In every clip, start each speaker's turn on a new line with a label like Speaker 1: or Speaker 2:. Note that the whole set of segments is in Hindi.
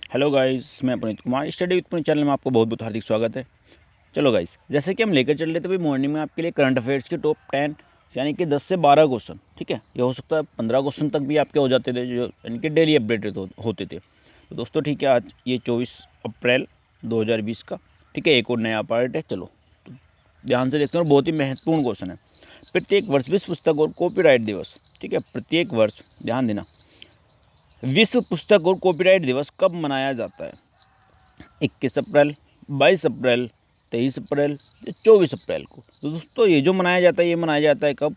Speaker 1: हेलो गाइस, मैं Puneet Kumar study with Puneet channel में आपको बहुत बहुत हार्दिक स्वागत है। चलो गाइस, जैसे कि हम लेकर चल रहे थे भाई मॉर्निंग में आपके लिए करंट अफेयर्स के टॉप 10 यानी कि 10 से 12 क्वेश्चन। ठीक है, ये हो सकता है 15 क्वेश्चन तक भी आपके हो जाते थे जो यानी कि डेली अपडेटेड होते थे। तो दोस्तों ठीक है, आज ये 24 अप्रैल 2020 का ठीक है एक और नया पार्ट है। चलो तो ध्यान से देखते हैं, बहुत ही महत्वपूर्ण क्वेश्चन है। प्रत्येक वर्ष विश्व पुस्तक और कॉपीराइट दिवस, ठीक है, प्रत्येक वर्ष ध्यान देना, विश्व पुस्तक और कॉपीराइट दिवस कब मनाया जाता है? 21 अप्रैल, 22 अप्रैल, 23 अप्रैल या 24 अप्रैल को? तो दोस्तों ये जो मनाया जाता है, ये मनाया जाता है कब?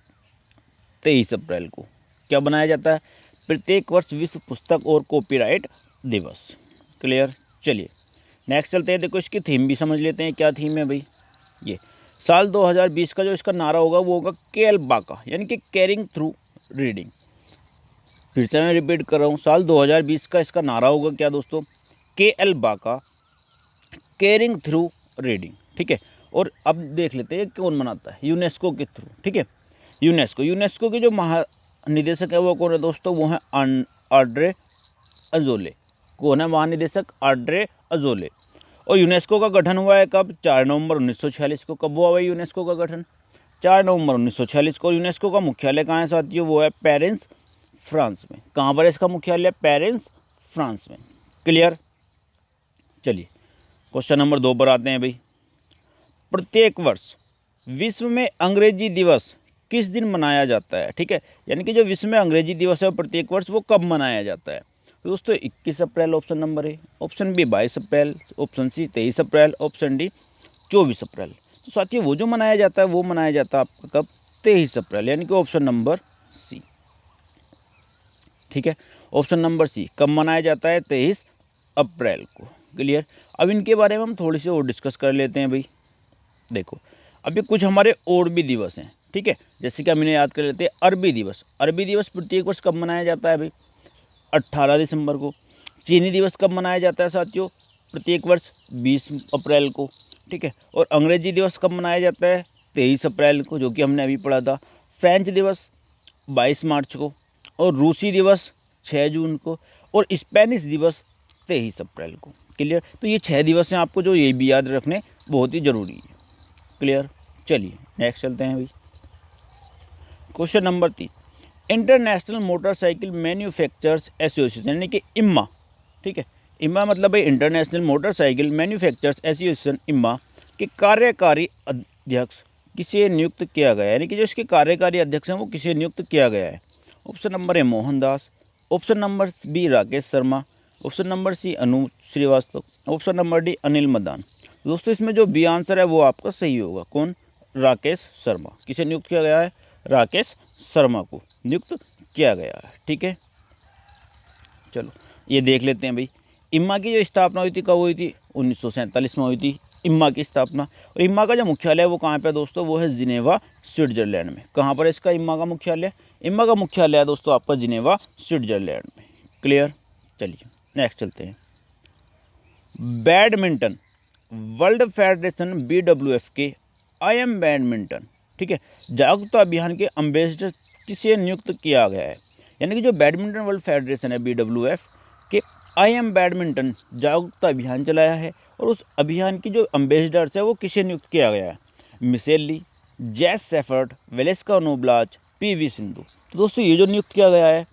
Speaker 1: 23 अप्रैल को। क्या बनाया जाता है? प्रत्येक वर्ष विश्व पुस्तक और कॉपीराइट दिवस। क्लियर? चलिए नेक्स्ट चलते हैं। देखो इसकी थीम भी समझ लेते हैं, क्या थीम है भाई। ये साल 2020 का जो इसका नारा होगा वो होगा केएल बाका, यानी कि कैरिंग थ्रू रीडिंग। फिर से मैं रिपीट कर रहा हूँ, साल 2020 का इसका नारा होगा क्या दोस्तों? केएल बाका, केयरिंग थ्रू रीडिंग। ठीक है, और अब देख लेते हैं कौन मनाता है, यूनेस्को के थ्रू। ठीक है, यूनेस्को के जो महानिदेशक है वो कौन है दोस्तों? वो है आड्रे अजोले। कौन है महानिदेशक? Audrey Azoulay. और यूनेस्को का गठन हुआ है कब? 4 नवंबर 1946 को। कब हुआ भाई यूनेस्को का गठन? 4 नवंबर 1946 को। यूनेस्को का मुख्यालय कहाँ है साथियों? वो है पेरिस, फ्रांस में। कहाँ पर है इसका मुख्यालय? पेरिस, फ्रांस में। क्लियर? चलिए क्वेश्चन नंबर 2 पर आते हैं भाई। प्रत्येक वर्ष विश्व में अंग्रेजी दिवस किस दिन मनाया जाता है? ठीक है, यानी कि जो विश्व में अंग्रेजी दिवस है प्रत्येक वर्ष वो कब मनाया जाता है? तो दोस्तों 21 April option number A, option B 22 April, option C 23 April, option D 24 April. तो साथियों वो जो मनाया जाता है वो मनाया जाता है आपका कब? 23 अप्रैल, यानी कि ऑप्शन नंबर सी। ठीक है, ऑप्शन नंबर सी कब मनाया जाता है? 23 अप्रैल को। क्लियर? अब इनके बारे में हम थोड़ी सी और डिस्कस कर लेते हैं भाई। देखो अभी कुछ हमारे और भी दिवस हैं। ठीक है, जैसे कि हम इन्हें याद कर लेते हैं। अरबी दिवस, अरबी दिवस प्रत्येक वर्ष कब मनाया जाता है भाई? 18 दिसंबर को। चीनी दिवस कब मनाया जाता है साथियों? प्रत्येक वर्ष 20 अप्रैल को। ठीक है, और अंग्रेजी दिवस कब मनाया जाता है? 23 अप्रैल को, जो कि हमने अभी पढ़ा था। फ्रेंच दिवस 22 मार्च को, और रूसी दिवस 6 जून को, और स्पेनिश दिवस 23 अप्रैल को। क्लियर? तो ये 6 दिवस हैं आपको जो ये भी याद रखने बहुत ही ज़रूरी है। क्लियर? चलिए नेक्स्ट चलते हैं भाई। Question number 3, international motorcycle manufacturers association यानी कि इम्मा। ठीक है, इम्मा मतलब भाई इंटरनेशनल मोटरसाइकिल मैन्युफैक्चरर्स एसोसिएशन इम्मा के कार्यकारी अध्यक्ष किसे नियुक्त किया गया है? यानी कि जो इसके कार्यकारी अध्यक्ष हैं वो किसे नियुक्त किया गया है? Option number A Mohandas, option number B Rakesh Sharma, option number C Anu Srivastava, option number D Anil Madan. दोस्तों इसमें जो बी आंसर है वो आपका सही होगा। कौन? राकेश शर्मा। किसे नियुक्त किया गया है? राकेश शर्मा को नियुक्त किया गया है। ठीक है, चलो ये देख लेते हैं भाई। इम्मा की जो स्थापना हुई थी कब हुई थी? 1947 में हुई थी इम्मा की स्थापना। और इम्मा का जो मुख्यालय है वो कहाँ पे है दोस्तों? वो है जिनेवा, स्विट्जरलैंड में। कहाँ पर है इसका इम्मा का मुख्यालय? इम्मा का मुख्यालय है दोस्तों आपका जिनेवा, स्विट्जरलैंड में। क्लियर? चलिए नेक्स्ट चलते हैं। बैडमिंटन वर्ल्ड फेडरेशन BWF के IM बैडमिंटन, ठीक है, जागरूकता अभियान के अम्बेसडर किसे नियुक्त किया गया है? यानी कि जो बैडमिंटन वर्ल्ड फेडरेशन है BWF के IM बैडमिंटन जागरूकता अभियान चलाया है, और उस अभियान की जो अम्बेसडर्स है वो किसे नियुक्त किया गया है? मिशेल ली, जैस सेफर्ट, वेलेस्का नोब्लाच, PV सिंधु। तो दोस्तों ये जो नियुक्त किया गया है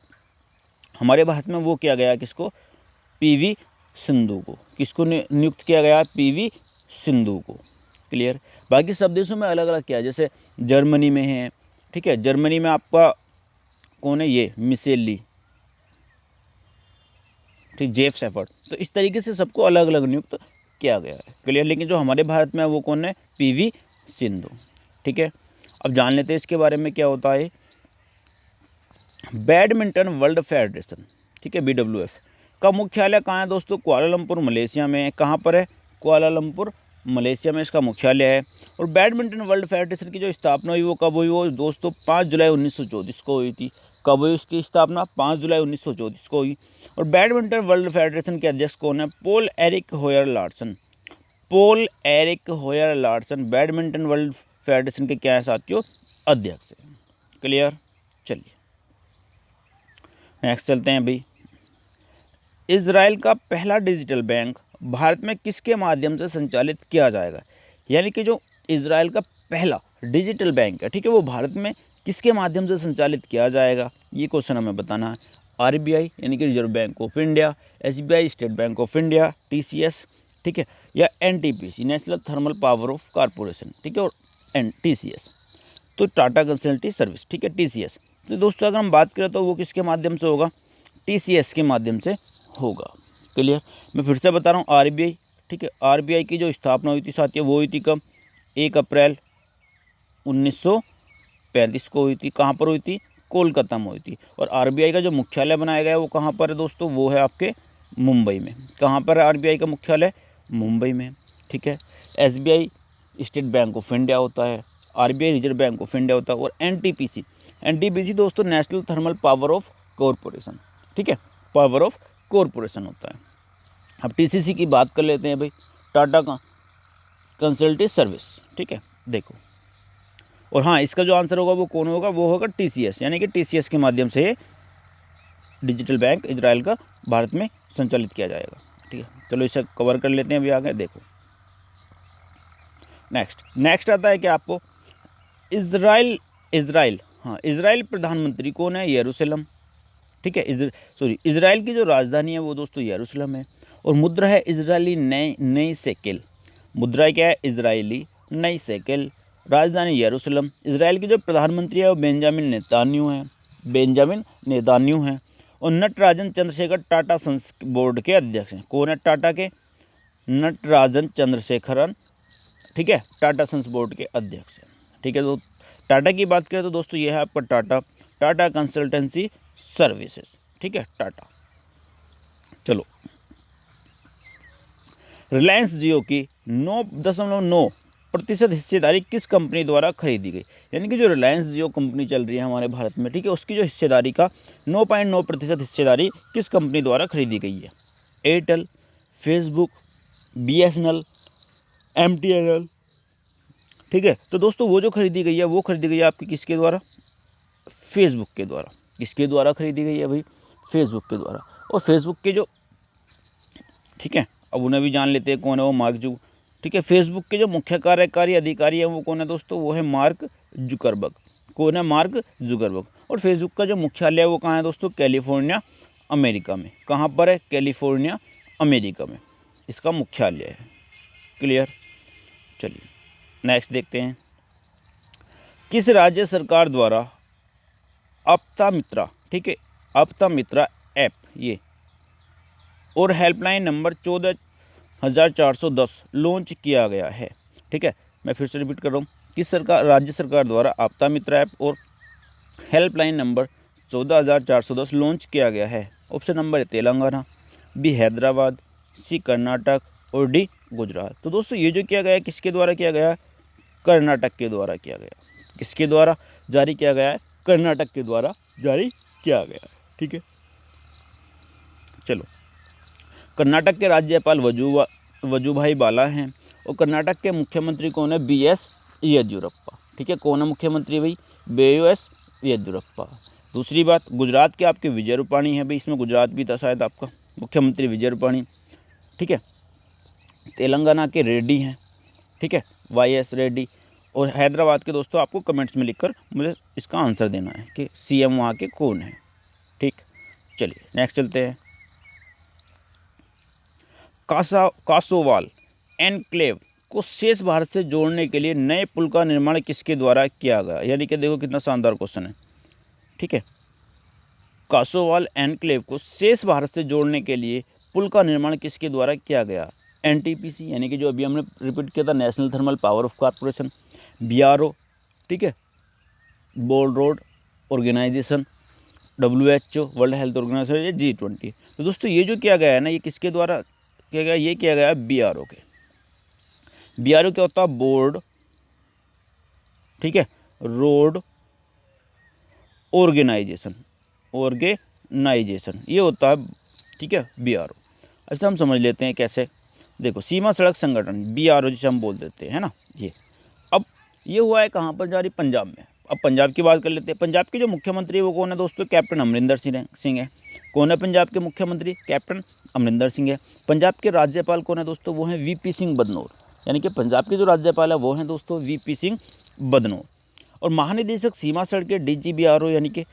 Speaker 1: हमारे भारत में वो किया गया है किसको? PV सिंधु को। किसको नियुक्त किया गया? PV सिंधु को। क्लियर? बाकी सब देशों में अलग अलग किया है, जैसे जर्मनी में है। ठीक है, जर्मनी में आपका कौन है? ये मिशेल ली, ठीक, जेफ सेफर्ट। तो इस तरीके से सबको अलग अलग नियुक्त किया गया है। क्लियर? लेकिन जो हमारे भारत में है वो कौन है? PV सिंधु। ठीक है, अब जान लेते हैं इसके बारे में क्या होता है। बैडमिंटन वर्ल्ड फेडरेशन, ठीक है, BWF का मुख्यालय कहाँ है दोस्तों? कुआलालंपुर, मलेशिया में। कहाँ पर है? कुआलालंपुर, मलेशिया में इसका मुख्यालय है। और बैडमिंटन वर्ल्ड फेडरेशन की जो स्थापना हुई वो कब हुई? वो दोस्तों 5 जुलाई 1934 को हुई थी। कब हुई उसकी स्थापना? 5 जुलाई 1934 को हुई। और बैडमिंटन वर्ल्ड फेडरेशन के अध्यक्ष कौन है? Paul Eric होयर Larsen. Paul Eric होयर Larsen badminton world federation के क्या है साथियों? अध्यक्ष है। क्लियर? चलिए नेक्स्ट चलते हैं भाई। इजराइल का पहला डिजिटल बैंक भारत में किसके माध्यम से संचालित किया जाएगा? यानी कि जो इजराइल का पहला डिजिटल बैंक है, ठीक है, वो भारत में किसके माध्यम से संचालित किया जाएगा, ये क्वेश्चन हमें बताना है। आरबीआई यानी कि reserve bank of India, SBI state bank of India, TCS, ठीक है, या NTPC national Thermal Power of corporation, ठीक है, और टीसीएस तो टाटा कंसल्टेंसी सर्विस, ठीक है, टीसीएस। तो दोस्तों अगर हम बात करें तो वो किसके माध्यम से होगा? टीसीएस के माध्यम से होगा। क्लियर? मैं फिर से बता रहा हूँ, आरबीआई, ठीक है, आरबीआई की जो स्थापना हुई थी साथियों वो हुई थी कब? 1 अप्रैल 1935 को हुई थी। कहाँ पर हुई थी? कोलकाता में हुई थी। और आरबीआई का जो मुख्यालय बनाया गया है वो कहाँ पर है दोस्तों? वो है आपके मुंबई में। कहाँ पर है आरबीआई का मुख्यालय? मुंबई में, ठीक है। SBI state bank of India होता है, RBI reserve bank of India होता है, और एनटीपीसी दोस्तों national Thermal Power of corporation, ठीक है, पावर ऑफ कॉरपोरेशन होता है। अब टीसीसी की बात कर लेते हैं भाई, टाटा का कंसल्टेंसी सर्विस, ठीक है, देखो। और हाँ, इसका जो आंसर होगा वो कौन होगा? वो होगा टीसीएस, यानी कि टीसीएस के माध्यम से डिजिटल बैंक इजराइल का भारत में संचालित किया जाएगा, ठीक है। चलो इसे कवर कर लेते हैं अभी आगे, देखो। नेक्स्ट आता है कि आपको इजराइल प्रधानमंत्री कौन है? यरूशलेम, ठीक है। इजराइल की जो राजधानी है वो दोस्तों यरूशलेम है। और मुद्रा है इजरायली नई शेकेल। मुद्रा क्या है? इजरायली नई शेकेल। राजधानी यरूशलेम। इजराइल के जो प्रधानमंत्री है वो बेंजामिन नेतान्याहू हैं। और नटराजन चंद्रशेखर टाटा संस बोर्ड के अध्यक्ष हैं। कौन है टाटा के? नटराजन चंद्रशेखरन, ठीक है, टाटा संस बोर्ड के अध्यक्ष हैं, ठीक है। तो टाटा की बात करें तो दोस्तों ये है आपका टाटा कंसल्टेंसी सर्विसेज, ठीक है, टाटा। चलो, रिलायंस जियो की 9.9% हिस्सेदारी किस कंपनी द्वारा खरीदी गई? यानी कि जो रिलायंस जियो कंपनी चल रही है हमारे भारत में, ठीक है, उसकी जो हिस्सेदारी का 9.9% हिस्सेदारी किस कंपनी द्वारा खरीदी गई है? एयरटेल, फेसबुक, बीएसएनएल, एमटीएनएल, ठीक है। तो दोस्तों वो जो खरीदी गई है वो खरीदी गई है आपकी किसके द्वारा? फेसबुक के द्वारा। किसके द्वारा खरीदी गई है भाई? फेसबुक के द्वारा। और फेसबुक के जो, ठीक है, अब उन्हें भी जान लेते हैं कौन है वो, मार्क जू, ठीक है। फेसबुक के जो मुख्य कार्यकारी अधिकारी है वो कौन है दोस्तों? वो है मार्क जुकरबर्ग। कौन है? Mark Zuckerberg. और फेसबुक का जो मुख्यालय है वो कहाँ है दोस्तों? कैलिफोर्निया, अमेरिका में। कहाँ पर है? कैलिफोर्निया, अमेरिका में इसका मुख्यालय है। क्लियर? चलिए नेक्स्ट देखते हैं। किस राज्य सरकार द्वारा आपदा मित्रा, ठीक है, आपदा मित्रा ऐप ये और हेल्पलाइन नंबर 14,410 लॉन्च किया गया है? ठीक है, मैं फिर से रिपीट कर रहा हूँ। किस राज्य सरकार द्वारा आपदा मित्रा ऐप और हेल्पलाइन नंबर 14,410 लॉन्च किया गया है? ऑप्शन नंबर है तेलंगाना, बी हैदराबाद, सी कर्नाटक और डी गुजरात। तो दोस्तों ये जो किया गया है किसके द्वारा किया गया है? कर्नाटक के द्वारा किया गया। किसके द्वारा जारी किया गया है? कर्नाटक के द्वारा जारी किया गया, ठीक है। चलो, कर्नाटक के राज्यपाल वजुभाई बाला हैं और कर्नाटक के मुख्यमंत्री कौन है? BS येदियुरप्पा, ठीक है। कौन है मुख्यमंत्री भाई? BS येदियुरप्पा। दूसरी बात, गुजरात के आपके विजय रूपाणी है भाई, इसमें गुजरात भी था शायद आपका मुख्यमंत्री विजय रूपाणी, ठीक है। तेलंगाना के रेड्डी हैं, ठीक है, YS रेड्डी। और हैदराबाद के दोस्तों आपको कमेंट्स में लिखकर मुझे इसका आंसर देना है कि CM वहाँ के कौन है, ठीक। चलिए नेक्स्ट चलते हैं। कासोवाल एनक्लेव को शेष भारत से जोड़ने के लिए नए पुल का निर्माण किसके द्वारा किया गया? यानी कि देखो कितना शानदार क्वेश्चन है, ठीक है। कासोवाल एनक्लेव को शेष भारत से जोड़ने के लिए पुल का निर्माण किसके द्वारा किया गया? NTPC यानी कि जो अभी हमने रिपीट किया था, National Thermal Power of Corporation, BRO, ठीक है, World Road Organization, WHO World Health Organization, G20। तो दोस्तों ये जो किया गया है ना, ये किसके द्वारा किया गया? ये किया गया है BRO के। BRO क्या होता है? बोर्ड, ठीक है, रोड ऑर्गेनाइजेशन ये होता है, ठीक है, BRO। अच्छा हम समझ लेते हैं कैसे। देखो, सीमा सड़क संगठन BRO जिसे हम बोल देते हैं ना, ये अब ये हुआ है कहाँ पर जारी? पंजाब में। अब पंजाब की बात कर लेते हैं। पंजाब के जो मुख्यमंत्री है वो कौन है दोस्तों? कैप्टन अमरिंदर सिंह है। कौन है पंजाब के मुख्यमंत्री? कैप्टन अमरिंदर सिंह है। पंजाब के राज्यपाल कौन है दोस्तों? वो हैं वीपी सिंह बदनौर, यानी कि पंजाब के जो राज्यपाल है वो हैं दोस्तों वीपी सिंह बदनौर। और महानिदेशक सीमा सड़क के DGBRO यानी कि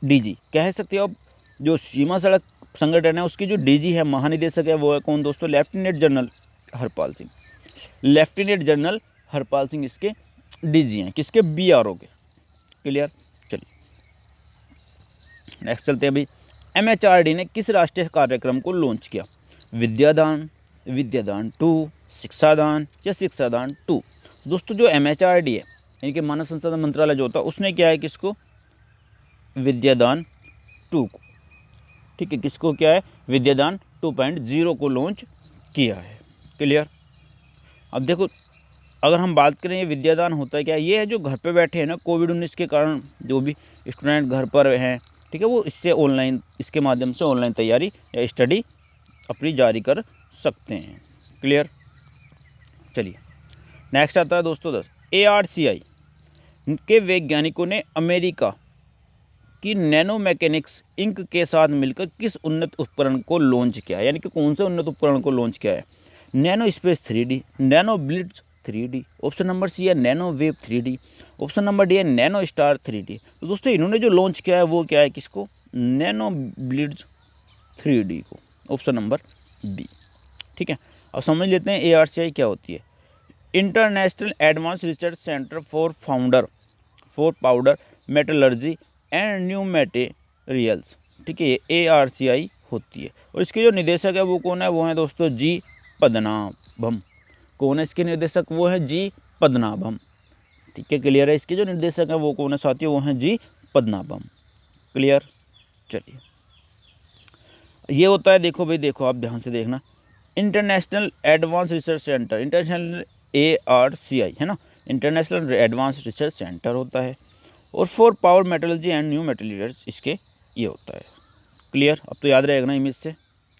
Speaker 1: DG कह सकते हो। अब जो सीमा सड़क संगठन है उसकी जो DG है, महानिदेशक है, वो है कौन दोस्तों? Lieutenant general Harpal Singh. Lieutenant general Harpal Singh इसके DG हैं, किसके? BRO के। क्लियर? चलिए नेक्स्ट चलते हैं अभी। MHRD ने किस राष्ट्रीय कार्यक्रम को लॉन्च किया? विद्यादान, विद्यादान 2, शिक्षादान या शिक्षादान 2? दोस्तों जो MHRD है यानी कि मानव संसाधन मंत्रालय जो होता है उसने क्या है किसको? विद्यादान 2 को, ठीक है, किसको क्या है? विद्यादान 2.0 को लॉन्च किया है। क्लियर? अब देखो अगर हम बात करें ये विद्यादान होता है क्या? ये है जो घर पे बैठे हैं ना, कोविड-19 के कारण जो भी स्टूडेंट घर पर हैं, ठीक है, वो इससे ऑनलाइन, इसके माध्यम से ऑनलाइन तैयारी या स्टडी अपनी जारी कर सकते हैं। क्लियर? चलिए नेक्स्ट आता है दोस्तों 10। ARCI के वैज्ञानिकों ने अमेरिका की नैनो मैकेनिक्स इंक के साथ मिलकर किस उन्नत उपकरण को लॉन्च किया है? यानी कि कौन से उन्नत उपकरण को लॉन्च किया है? Nano space 3D, nano blitz 3D, option number C है nano wave 3D, option number D है नैनो स्टार 3D। तो दोस्तों इन्होंने जो लॉन्च किया है वो क्या है? किसको? नैनो ब्लिट्ज 3D को, ऑप्शन नंबर बी। ठीक है, अब समझ लेते हैं ARCI क्या होती है। International advance research centre for powder metallurgy and new materials, ठीक है, ये ARCI होती है। और इसके जो निदेशक है वो कौन है? वो है दोस्तों जी पद्मनाभम। कौन है इसके निदेशक? वो है जी पद्मनाभम। ठीक है, क्लियर है? इसके जो निर्देशक है वो कौन है साथियों? वो हैं जी पद्मनाभम। क्लियर? चलिए ये होता है, देखो भाई, देखो आप ध्यान से देखना, international advance research centre, international ARCI है ना, इंटरनेशनल एडवांस रिसर्च सेंटर होता है। और for power metallurgy and new materials इसके ये होता है। क्लियर? अब तो याद रहेगा ना इमेज से।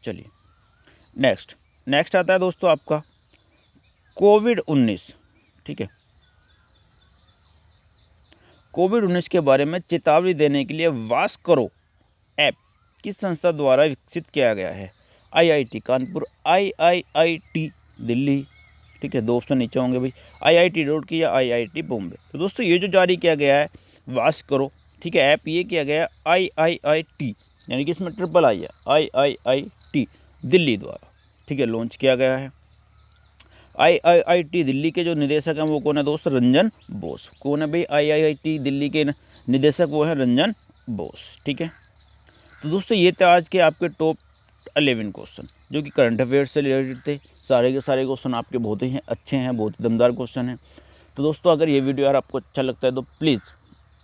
Speaker 1: चलिए नेक्स्ट आता है दोस्तों आपका कोविड-19। ठीक है, कोविड-19 के बारे में चेतावनी देने के लिए वास करो ऐप किस संस्था द्वारा विकसित किया गया है? IIT कानपुर, IIIT दिल्ली, ठीक है, 2 ऑप्शन नीचे होंगे भाई, IIT रुड़की या IIT बॉम्बे। तो दोस्तों ये जो जारी किया गया है वास करो, ठीक है, ऐप ये किया गया है IIIT, यानी कि इसमें ट्रिपल आई है, IIIT दिल्ली द्वारा, ठीक है, लॉन्च किया गया है। IIIT दिल्ली के जो निदेशक हैं वो कौन है दोस्त? रंजन बोस। कौन है भाई IIIT दिल्ली के निदेशक? वो है रंजन बोस। ठीक है, तो दोस्तों ये थे आज के आपके टॉप 11 क्वेश्चन जो कि करंट अफेयर्स से रिलेटेड थे। सारे के सारे क्वेश्चन आपके बहुत ही अच्छे हैं, बहुत ही दमदार क्वेश्चन हैं। तो दोस्तों अगर ये वीडियो यार आपको अच्छा लगता है तो प्लीज़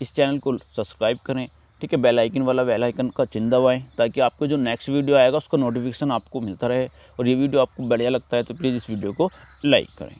Speaker 1: इस चैनल को सब्सक्राइब करें, ठीक है, बेल आइकन का चिन्ह दबाएं ताकि आपको जो नेक्स्ट वीडियो आएगा उसका नोटिफिकेशन आपको मिलता रहे। और ये वीडियो आपको बढ़िया लगता है तो प्लीज़ इस वीडियो को लाइक करें।